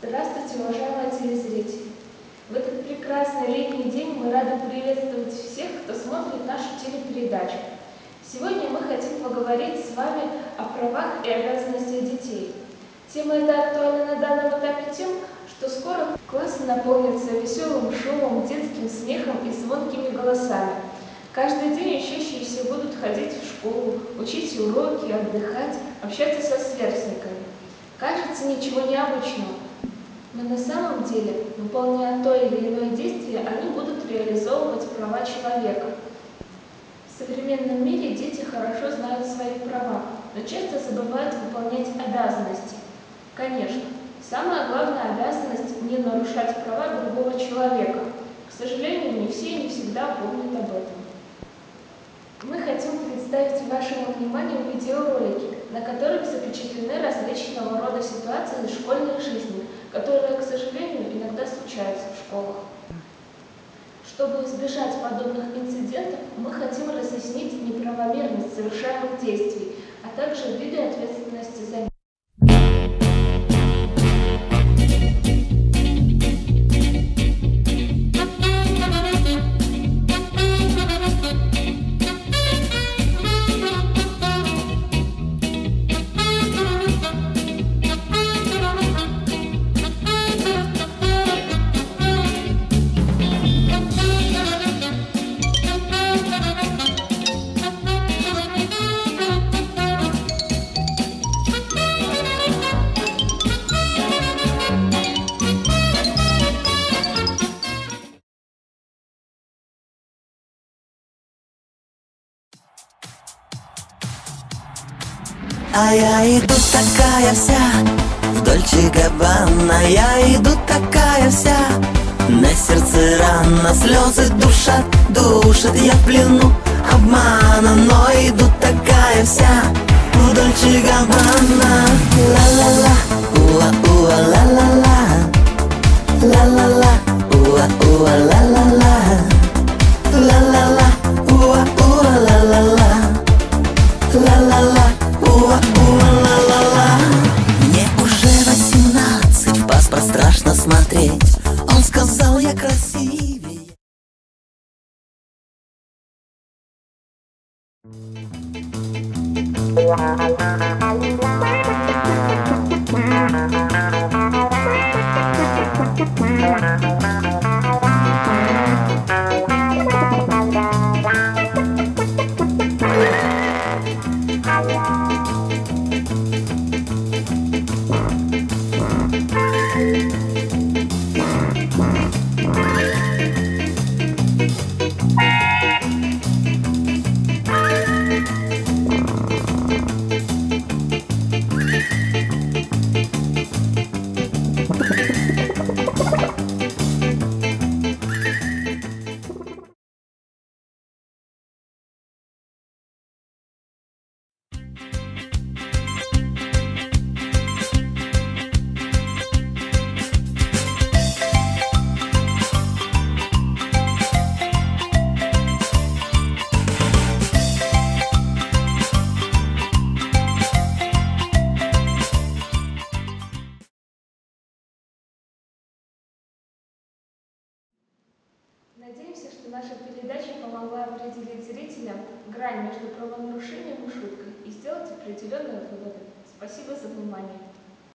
Здравствуйте, уважаемые телезрители! В этот прекрасный летний день мы рады приветствовать всех, кто смотрит нашу телепередачу. Сегодня мы хотим поговорить с вами о правах и обязанностях детей. Тема эта актуальна на данном этапе тем, что скоро классы наполнятся веселым шумом, детским смехом и звонкими голосами. Каждый день учащиеся будут ходить в школу, учить уроки, отдыхать, общаться со сверстниками. Кажется, ничего необычного. Но на самом деле, выполняя то или иное действие, они будут реализовывать права человека. В современном мире дети хорошо знают свои права, но часто забывают выполнять обязанности. Конечно, самая главная обязанность – не нарушать права другого человека. К сожалению, не все и не всегда помнят об этом. Мы хотим представить вашему вниманию видеоролики, на которых запечатлены различного рода ситуации из школьной жизни, которые, к сожалению, иногда случаются в школах. Чтобы избежать подобных инцидентов, мы хотим разъяснить неправомерность совершаемых действий, а также виды ответственности за них. А я иду такая вся в Дольче Габбана, я иду такая вся, на сердце рана, слезы душат, я в плену обмана, но иду такая вся в Дольче Габбана. Ла-ла-ла, уа-уа, ла-ла-ла, ла-ла-ла, уа-уа, ла-ла-ла, ла-ла-ла, уа-уа, ла-ла-ла, ла-ла-ла. Мне уже 18, в паспорт страшно смотреть. Он сказал, я красивее. Надеемся, что наша передача помогла определить зрителям грань между правонарушением и шуткой и сделать определенные выводы. Спасибо за внимание.